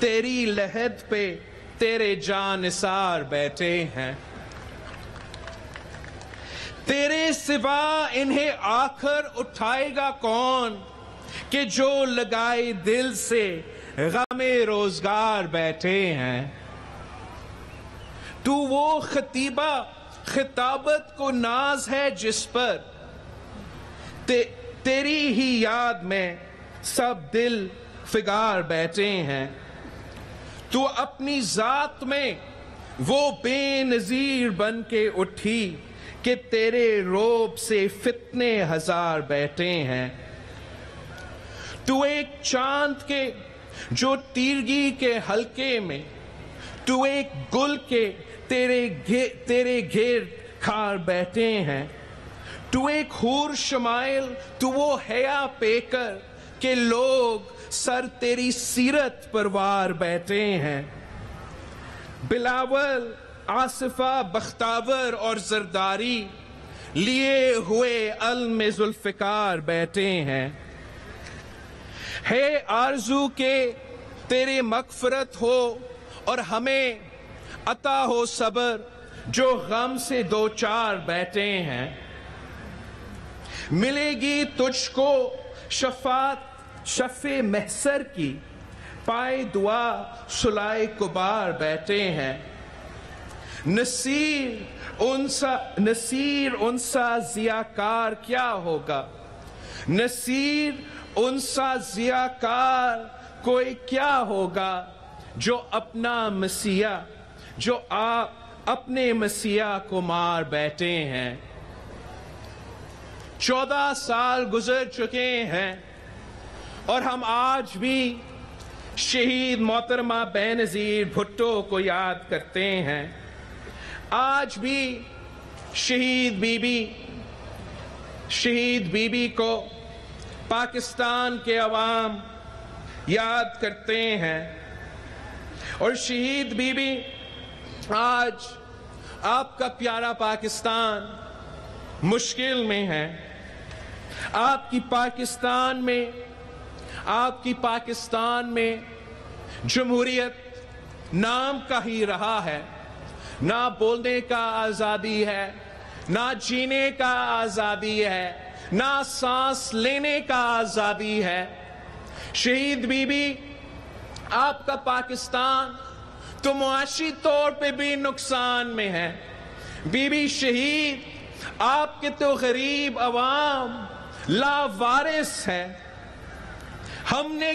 تیری لحد پہ تیرے جانثار بیٹھے ہیں. تیرے سوا انہیں آخر اٹھائے گا کون کہ جو لگائے دل سے غم روزگار بیٹھے ہیں. تو وہ خطیبہ خطابت کو ناز ہے جس پر تیری ہی یاد میں سب دل فگار بیٹھے ہیں. تو اپنی ذات میں وہ بے نظیر بن کے اٹھی کہ تیرے روب سے فتنے ہزار بیٹھے ہیں. تو ایک چاند کے جو تیرگی کے حلقے میں، تو ایک گل کے تیرے گھیر کھار بیٹھے ہیں. تو ایک حور شمائل، تو وہ حیا پے کر کہ لوگ سر تیری سیرت پروار بیٹھے ہیں. بلاول، آصفہ، بختاور اور زرداری لیے ہوئے علم ذوالفقار بیٹھے ہیں. ہے آرزو کہ تیرے مغفرت ہو اور ہمیں عطا ہو صبر جو غم سے دو چار بیٹھے ہیں. ملے گی تجھ کو شفاعت شفع محشر کی، پائے دعا صلائے کبار بیٹھے ہیں. نصیر انسا ضیاکار کیا ہوگا، نصیر انسا ضیاکار کوئی کیا ہوگا جو اپنا مسیح، جو آپ اپنے مسیح کو مار بیٹھے ہیں. 14 سال گزر چکے ہیں اور ہم آج بھی شہید محترمہ بینظیر بھٹو کو یاد کرتے ہیں. آج بھی شہید بی بی کو پاکستان کے عوام یاد کرتے ہیں. اور شہید بی بی، آج آپ کا پیارا پاکستان مشکل میں ہے. آپ کی پاکستان میں جمہوریت نام کا ہی رہا ہے. نہ بولنے کا آزادی ہے، نہ جینے کا آزادی ہے، نہ سانس لینے کا آزادی ہے. شہید بی بی، آپ کا پاکستان تو معاشی طور پہ بھی نقصان میں ہے. بی بی شہید، آپ کے تو غریب عوام لاوارث ہے. ہم نے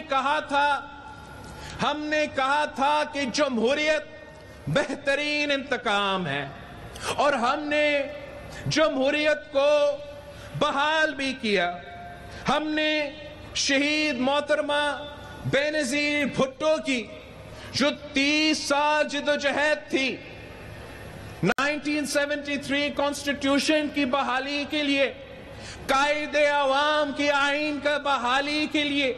کہا تھا کہ جمہوریت بہترین انتقام ہے، اور ہم نے جمہوریت کو بحال بھی کیا. ہم نے شہید محترمہ بینظیر بھٹو کی جو 30 سال جدوجہد تھی 1973 کانسٹیٹیوشن کی بحالی کے لیے، قائد عوام کی آئین کا بحالی کے لیے،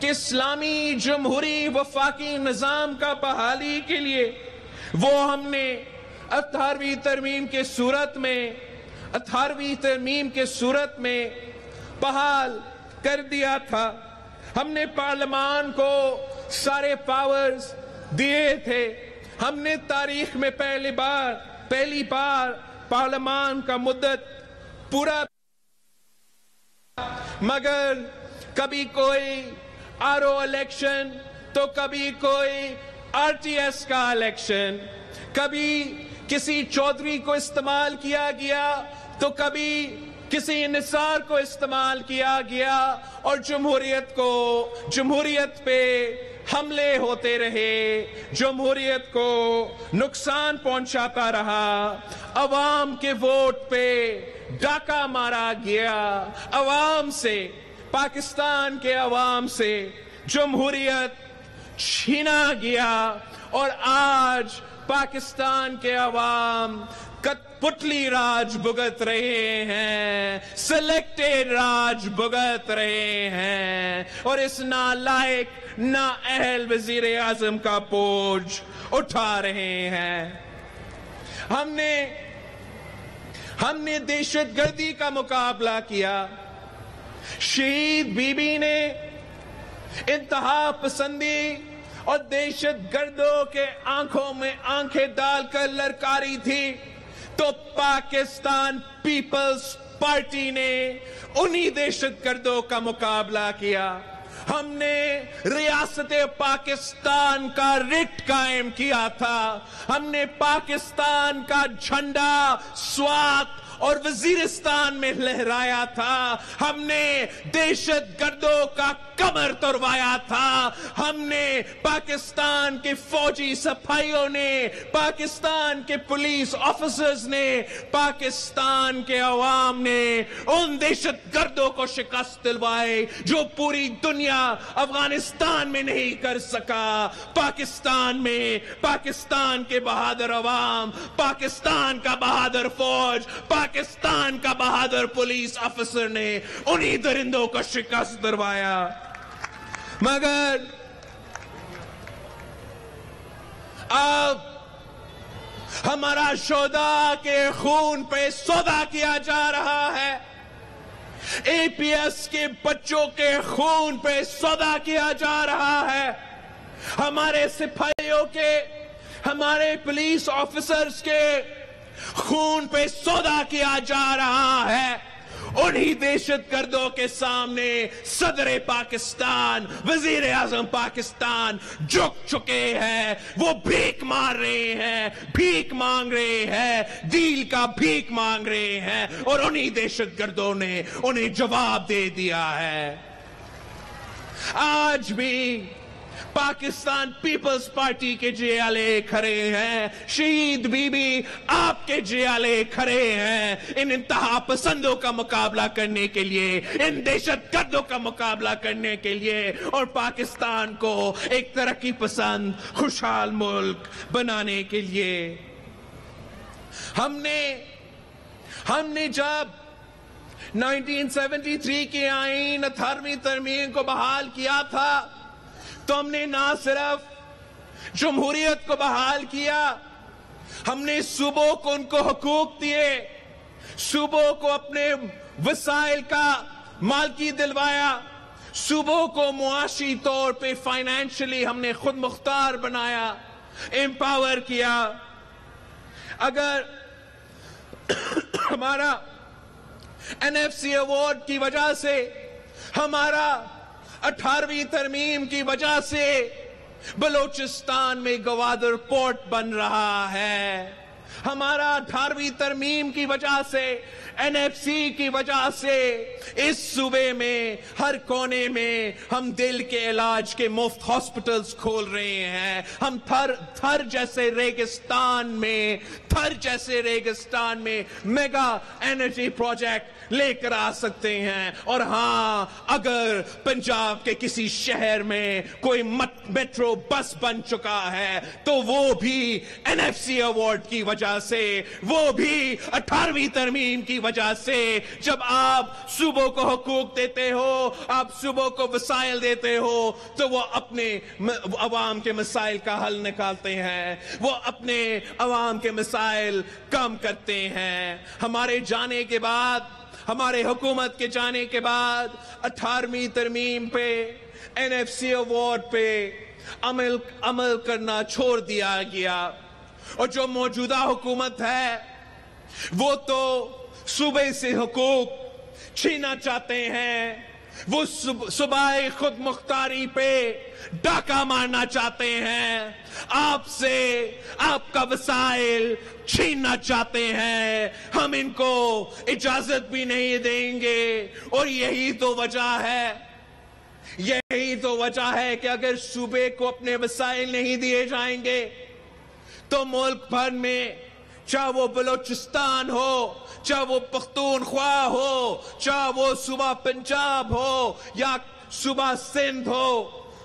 کہ اسلامی جمہوری وفاقی نظام کا بحالی کے لیے، وہ ہم نے 18ویں ترمیم کے صورت میں بحال کر دیا تھا. ہم نے پارلیمان کو سارے پاورز دیے تھے. ہم نے تاریخ میں پہلی بار پارلیمان کا مدت پورا، مگر کبھی کوئی RO الیکشن تو کبھی کوئی RTS کا الیکشن، کبھی کسی چودھری کو استعمال کیا گیا تو کبھی کسی انحصار کو استعمال کیا گیا، اور جمہوریت پہ حملے ہوتے رہے، جمہوریت کو نقصان پہنچاتا رہا. عوام کے ووٹ پہ ڈاکہ مارا گیا، عوام سے، پاکستان کے عوام سے جمہوریت چھینا گیا. اور آج پاکستان کے عوام پتلی راج بھگت رہے ہیں، سلیکٹڈ راج بھگت رہے ہیں، اور اس نالائق نااہل وزیر اعظم کا بوجھ اٹھا رہے ہیں. ہم نے دہشت گردی کا مقابلہ کیا. شہید بی بی نے انتہا پسندی اور دہشت گردوں کے آنکھوں میں آنکھیں ڈال کر للکاری تھی، تو پاکستان پیپلز پارٹی نے انہی دہشت گردوں کا مقابلہ کیا۔ ہم نے ریاست پاکستان کا رٹ قائم کیا تھا، ہم نے پاکستان کا جھنڈا سوات اور وزیرستان میں لہرایا تھا، ہم نے دہشت گردوں کا کمر توڑوایا تھا، ہم نے پاکستان کے فوجی سپاہیوں نے، پاکستان کے پولیس آفیسرز نے، پاکستان کے عوام نے ان دہشت گردوں کو شکست دلوائی جو پوری دنیا افغانستان میں نہیں کر سکا۔ پاکستان میں پاکستان کے بہادر عوام، پاکستان کا بہادر فوج، پاکستان کا بہادر پولیس آفیسر نے انہی درندوں کو شکست دلوایا۔ مگر اب ہمارا شہداء کے خون پہ سودا کیا جا رہا ہے، اے پی ایس کے بچوں کے خون پہ سودا کیا جا رہا ہے، ہمارے سپاہیوں کے، ہمارے پولیس آفیسرز کے خون پہ سودا کیا جا رہا ہے۔ انہی دہشت گردوں کے سامنے صدر پاکستان، وزیر اعظم پاکستان جھک چکے ہیں، وہ بھیک مار رہے ہیں، بھیک مانگ رہے ہیں، دیل کا بھیک مانگ رہے ہیں، اور انہی دہشت گردوں نے انہیں جواب دے دیا ہے۔ آج بھی پاکستان پیپلز پارٹی کے جیالے کھڑے ہیں، شہید بی بی آپ کے جیالے کھڑے ہیں ان انتہا پسندوں کا مقابلہ کرنے کے لیے، ان دہشت گردوں کا مقابلہ کرنے کے لیے، اور پاکستان کو ایک ترقی پسند خوشحال ملک بنانے کے لیے۔ ہم نے جب 1973 کے آئین 18ویں ترمیم کو بحال کیا تھا تو ہم نے نہ صرف جمہوریت کو بحال کیا، ہم نے صوبوں کو ان کو حقوق دیے، صوبوں کو اپنے وسائل کا مالکی دلوایا، صوبوں کو معاشی طور پہ فائنینشلی ہم نے خود مختار بنایا، امپاور کیا۔ اگر ہمارا NFC ایوارڈ کی وجہ سے، ہمارا 18ویں ترمیم کی وجہ سے بلوچستان میں گوادر پورٹ بن رہا ہے، ہمارا 18ویں ترمیم کی وجہ سے، NFC کی وجہ سے اس صوبے میں ہر کونے میں ہم دل کے علاج کے مفت ہاسپٹلز کھول رہے ہیں، ہم تھر جیسے ریگستان میں میگا انرجی پروجیکٹ لے کر آ سکتے ہیں۔ اور ہاں، اگر پنجاب کے کسی شہر میں کوئی میٹرو بس بن چکا ہے تو وہ بھی NFC ایوارڈ کی وجہ سے، وہ بھی 18ویں ترمیم کی وجہ سے۔ جب آپ صوبوں کو حقوق دیتے ہو، آپ صوبوں کو وسائل دیتے ہو، تو وہ اپنے عوام کے مسائل کا حل نکالتے ہیں، وہ اپنے عوام کے مسائل کم کرتے ہیں۔ ہمارے جانے کے بعد، ہمارے حکومت کے جانے کے بعد 18ویں ترمیم پہ، NFC ایوارڈ پہ عمل کرنا چھوڑ دیا گیا، اور جو موجودہ حکومت ہے وہ تو صوبے سے حقوق چھینا چاہتے ہیں، وہ صوبائی خود مختاری پہ ڈاکہ مارنا چاہتے ہیں، آپ سے آپ کا وسائل چھیننا چاہتے ہیں، ہم ان کو اجازت بھی نہیں دیں گے۔ اور یہی تو وجہ ہے کہ اگر صوبے کو اپنے وسائل نہیں دیے جائیں گے تو ملک بھر میں، چاہے وہ بلوچستان ہو، چاہے وہ پختونخوا ہو، چاہے وہ صوبہ پنجاب ہو یا صوبہ سندھ ہو،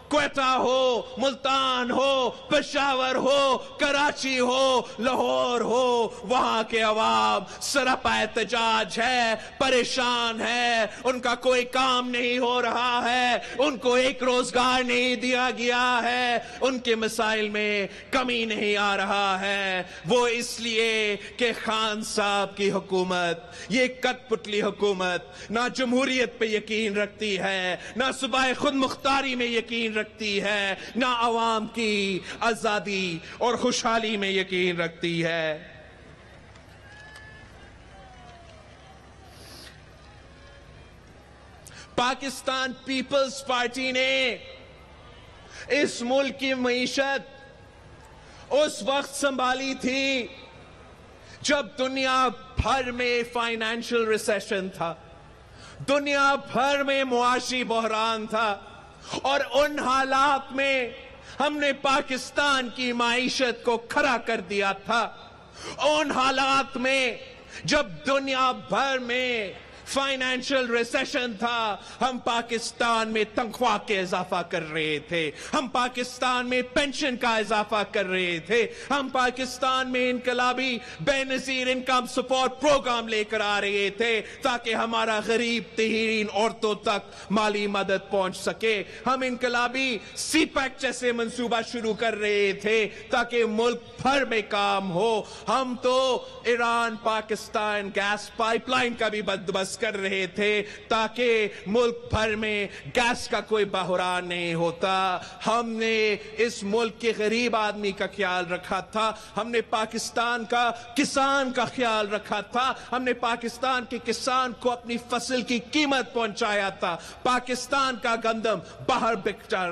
کوئٹہ ہو، ملتان ہو، پشاور ہو، کراچی ہو، لاہور ہو، وہاں کے عوام سراپا احتجاج ہے، پریشان ہے، ان کا کوئی کام نہیں ہو رہا ہے، ان کو ایک روزگار نہیں دیا گیا ہے، ان کے مسائل میں کمی نہیں آ رہا ہے۔ وہ اس لیے کہ خان صاحب کی حکومت، یہ کٹ پتلی حکومت، نہ جمہوریت پہ یقین رکھتی ہے، نہ صوبائی خود مختاری میں یقین رکھتی ہے، نہ عوام کی آزادی اور خوشحالی میں یقین رکھتی ہے۔ پاکستان پیپلز پارٹی نے اس ملک کی معیشت اس وقت سنبھالی تھی جب دنیا بھر میں فائنینشل ریسیشن تھا، دنیا بھر میں معاشی بحران تھا، اور ان حالات میں ہم نے پاکستان کی معیشت کو کھڑا کر دیا تھا۔ ان حالات میں جب دنیا بھر میں فائنینشل ریسیشن تھا، ہم پاکستان میں تنخواہ کے اضافہ کر رہے تھے، ہم پاکستان میں پینشن کا اضافہ کر رہے تھے، ہم پاکستان میں انقلابی بے نظیر انکم سپورٹ پروگرام لے کر آ رہے تھے تاکہ ہمارا غریب ترین عورتوں تک مالی مدد پہنچ سکے، ہم انقلابی سی پیک جیسے منصوبہ شروع کر رہے تھے تاکہ ملک بھر میں کام ہو، ہم تو Iran Pakistan gas pipeline کا بھی بندوبست کر رہے تھے تاکہ ملک بھر میں گیس کا کوئی بحران نہیں ہوتا، ہم نے اس ملک کے غریب آدمی کا خیال رکھا تھا، ہم نے پاکستان کا کسان کا خیال رکھا تھا، ہم نے پاکستان کے کسان کو اپنی فصل کی قیمت پہنچایا تھا، پاکستان کا گندم باہر بیچا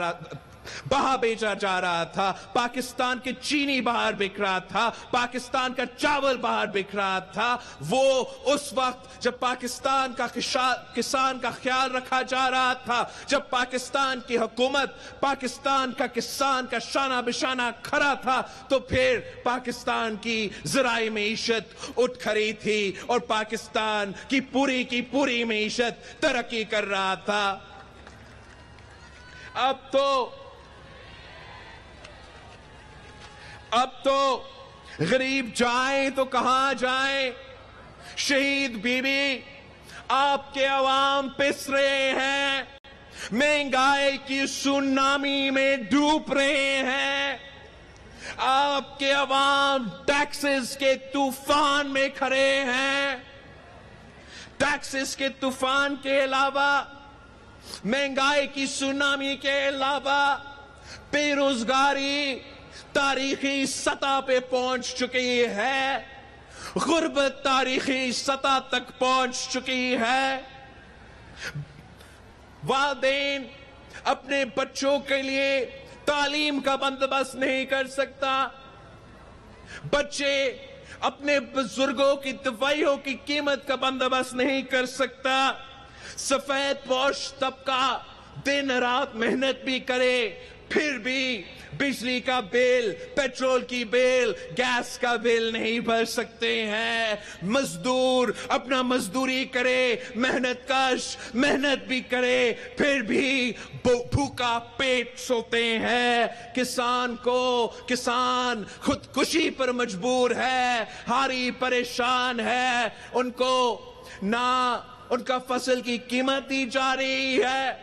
جا رہا تھا، پاکستان کے چینی باہر بک رہا تھا، پاکستان کا چاول باہر بک رہا تھا، وہ اس وقت جب پاکستان کا کسان کا خیال رکھا جا رہا تھا، جب پاکستان کی حکومت پاکستان کا کسان کا شانہ بشانہ کھڑا تھا، تو پھر پاکستان کی زرعی معیشت اٹھ کھڑی تھی اور پاکستان کی پوری معیشت ترقی کر رہا تھا۔ اب تو غریب جائیں تو کہاں جائیں، شہید بیوی آپ کے عوام پس رہے ہیں، مہنگائی کی سونامی میں ڈوب رہے ہیں، آپ کے عوام ٹیکسز کے طوفان میں کھڑے ہیں، ٹیکسز کے طوفان کے علاوہ، مہنگائی کی سونامی کے علاوہ، بے روزگاری تاریخی سطح پہ پہنچ چکی ہے، غربت تاریخی سطح تک پہنچ چکی ہے، والدین اپنے بچوں کے لیے تعلیم کا بندوبست نہیں کر سکتا، بچے اپنے بزرگوں کی دوائیوں کی قیمت کا بندوبست نہیں کر سکتا، سفید پوش طبقہ دن رات محنت بھی کرے پھر بھی بجلی کا بل، پیٹرول کی بل، گیس کا بل نہیں بھر سکتے ہیں، مزدور اپنا مزدوری کرے، محنت کش محنت بھی کرے پھر بھی بھوکا پیٹ سوتے ہیں، کسان خودکشی پر مجبور ہے، ہاری پریشان ہے، ان کو نہ ان کا فصل کی قیمت دی جا رہی ہے،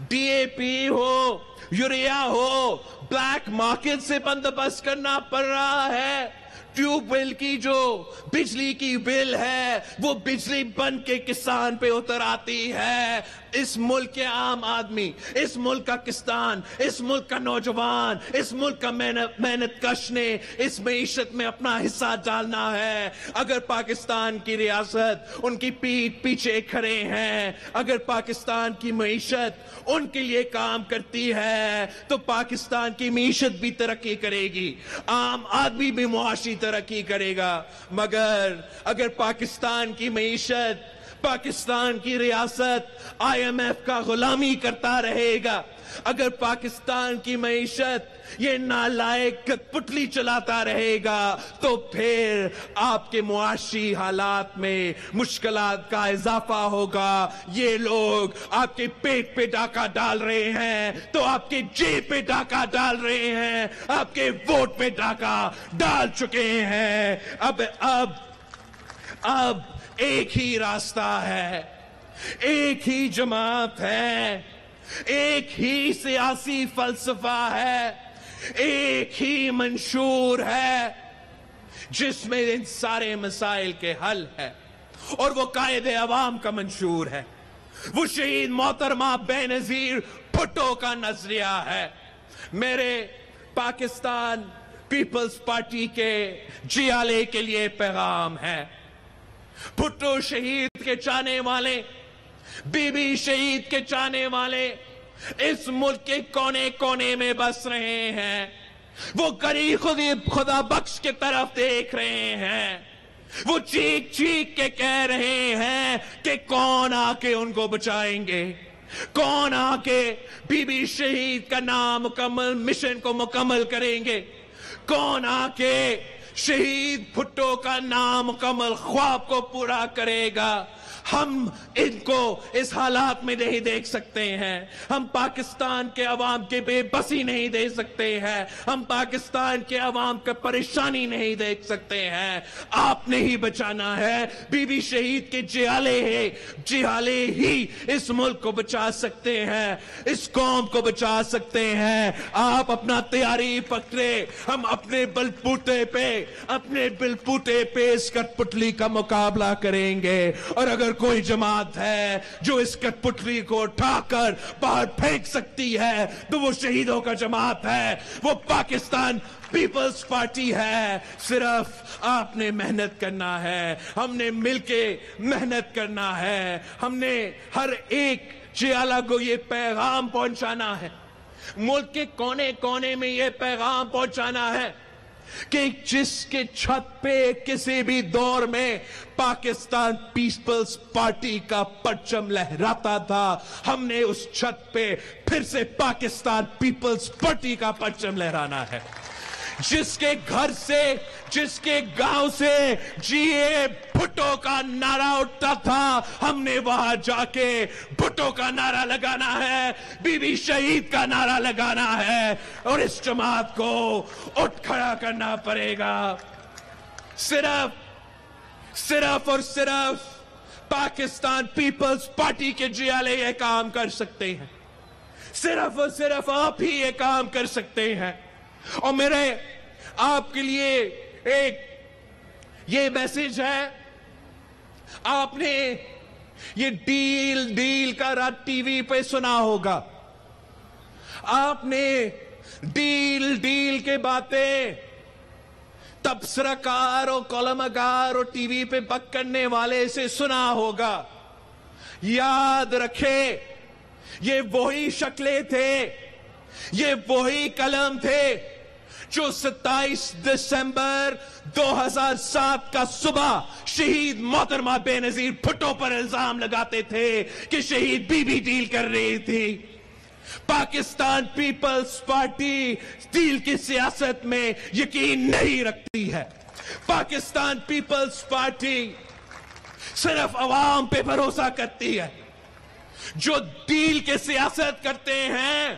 D A P who, urea who, black market سے بندوبست کرنا پڑ رہا ہے، ٹیوب ویل کی جو بجلی کی بل ہے وہ بجلی بند کے کسان پہ اتر آتی ہے، اس ملک کے عام آدمی، اس ملک کا کسان، اس ملک کا نوجوان، اس ملک کا محنت کش نے اس معیشت میں اپنا حصہ ڈالنا ہے۔ اگر پاکستان کی ریاست ان کی پیٹھ پیچھے کھڑے ہیں، اگر پاکستان کی معیشت ان کے لیے کام کرتی ہے تو پاکستان کی معیشت بھی ترقی کرے گی، عام آدمی بھی معاشی ترقی کرے گا، مگر اگر پاکستان کی معیشت، پاکستان کی ریاست آئی ایم ایف کا غلامی کرتا رہے گا، اگر پاکستان کی معیشت یہ نالائق کٹ پتلی چلاتا رہے گا تو پھر آپ کے معاشی حالات میں مشکلات کا اضافہ ہوگا۔ یہ لوگ آپ کے پیٹ پہ ڈاکہ ڈال رہے ہیں تو آپ کے جیب پہ ڈاکہ ڈال رہے ہیں، آپ کے ووٹ پہ ڈاکہ ڈال چکے ہیں۔ اب ایک ہی راستہ ہے، ایک ہی جماعت ہے، ایک ہی سیاسی فلسفہ ہے، ایک ہی منشور ہے جس میں ان سارے مسائل کے حل ہے، اور وہ قائد عوام کا منشور ہے، وہ شہید محترمہ بینظیر بھٹو کا نظریہ ہے. میرے پاکستان پیپلز پارٹی کے جیالے کے لیے پیغام ہے. بھٹو شہید کے چاہنے والے، بی بی شہید کے چاہنے والے اس ملک کے کونے کونے میں بس رہے ہیں. وہ غریب خدا بخش کی طرف دیکھ رہے ہیں. وہ چیخ چیخ کے کہہ رہے ہیں کہ کون آ کے ان کو بچائیں گے، کون آ کے بی بی شہید کا نام مکمل مشن کو مکمل کریں گے، کون آ کے شہید بھٹو کا نام مکمل خواب کو پورا کرے گا. ہم ان کو اس حالات میں نہیں دیکھ سکتے ہیں. ہم پاکستان کے عوام کی بے بسی نہیں دیکھ سکتے ہیں. ہم پاکستان کے عوام کا پریشانی نہیں دیکھ سکتے ہیں. آپ نے ہی بچانا ہے. بی بی شہید کے جیالے ہی اس ملک کو بچا سکتے ہیں، اس قوم کو بچا سکتے ہیں. آپ اپنا تیاری پکڑے، ہم اپنے بلبوتے پہ اس کٹ پتلی کا مقابلہ کریں گے. اور اگر کوئی جماعت ہے جو اس کٹ پتلی کو اٹھا کر باہر پھینک سکتی ہے تو وہ شہیدوں کا جماعت ہے، وہ پاکستان پیپلز پارٹی ہے. صرف آپ نے محنت کرنا ہے، ہم نے مل کے محنت کرنا ہے. ہم نے ہر ایک جیالہ کو یہ پیغام پہنچانا ہے، ملک کے کونے کونے میں یہ پیغام پہنچانا ہے کہ جس کے چھت پہ کسی بھی دور میں پاکستان پیپلز پارٹی کا پرچم لہراتا تھا، ہم نے اس چھت پہ پھر سے پاکستان پیپلز پارٹی کا پرچم لہرانا ہے. جس کے گھر سے، جس کے گاؤں سے جی اے بھٹو کا نعرہ اٹھتا تھا، ہم نے وہاں جا کے بھٹو کا نعرہ لگانا ہے، بی بی شہید کا نعرہ لگانا ہے. اور اس جماعت کو اٹھ کھڑا کرنا پڑے گا. صرف اور صرف پاکستان پیپلز پارٹی کے جیالے یہ کام کر سکتے ہیں. صرف اور صرف آپ ہی یہ کام کر سکتے ہیں. اور میرے آپ کے لیے ایک یہ میسج ہے. آپ نے یہ ڈیل کا رات ٹی وی پہ سنا ہوگا. آپ نے ڈیل کے باتیں تبصرہ کار اور کالمگار اور ٹی وی پہ بک کرنے والے سے سنا ہوگا. یاد رکھے، یہ وہی شکلیں تھے، یہ وہی قلم تھے جو 27 دسمبر 2007 کا صبح شہید محترمہ بینظیر بھٹو پر الزام لگاتے تھے کہ شہید بی بی ڈیل کر رہی تھی. پاکستان پیپلز پارٹی ڈیل کی سیاست میں یقین نہیں رکھتی ہے. پاکستان پیپلز پارٹی صرف عوام پہ بھروسہ کرتی ہے. جو ڈیل کے سیاست کرتے ہیں،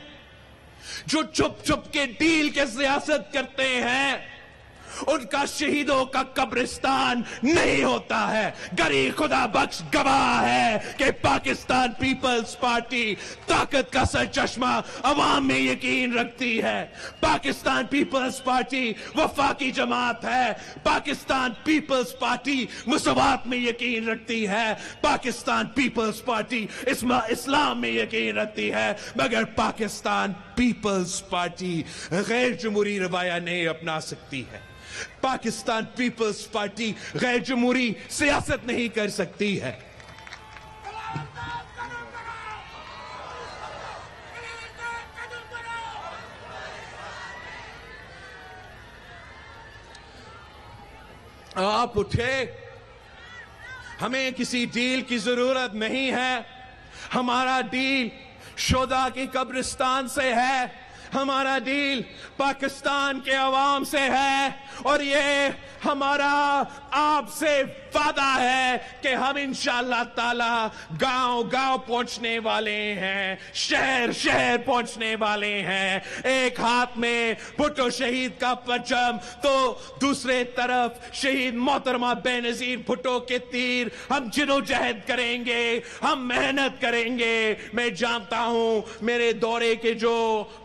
جو چھپ چھپ کے ڈیل کے سیاست کرتے ہیں، ان کا شہیدوں کا قبرستان نہیں ہوتا ہے. غریب خدا بخش گواہ ہے کہ پاکستان پیپلز پارٹی طاقت کا سرچشمہ عوام میں یقین رکھتی ہے. پاکستان پیپلز پارٹی وفاقی جماعت ہے. پاکستان پیپلز پارٹی مساوات میں یقین رکھتی ہے. پاکستان پیپلز پارٹی اسلام میں یقین رکھتی ہے. مگر پاکستان پیپلز پارٹی غیر جمہوری رویہ نہیں اپنا سکتی ہے. پاکستان پیپلز پارٹی غیر جمہوری سیاست نہیں کر سکتی ہے. آپ اٹھے، ہمیں کسی ڈیل کی ضرورت نہیں ہے. ہمارا ڈیل شہداء کی قبرستان سے ہے. ہمارا ڈیل پاکستان کے عوام سے ہے. اور یہ ہمارا آپ سے وعدہ ہے کہ ہم انشاءاللہ تعالی گاؤں گاؤں پہنچنے والے ہیں، شہر شہر پہنچنے والے ہیں. ایک ہاتھ میں بھٹو شہید کا پرچم تو دوسرے طرف شہید محترمہ بینظیر بھٹو کے تیر. ہم جدوجہد کریں گے، ہم محنت کریں گے. میں جانتا ہوں میرے دورے کے جو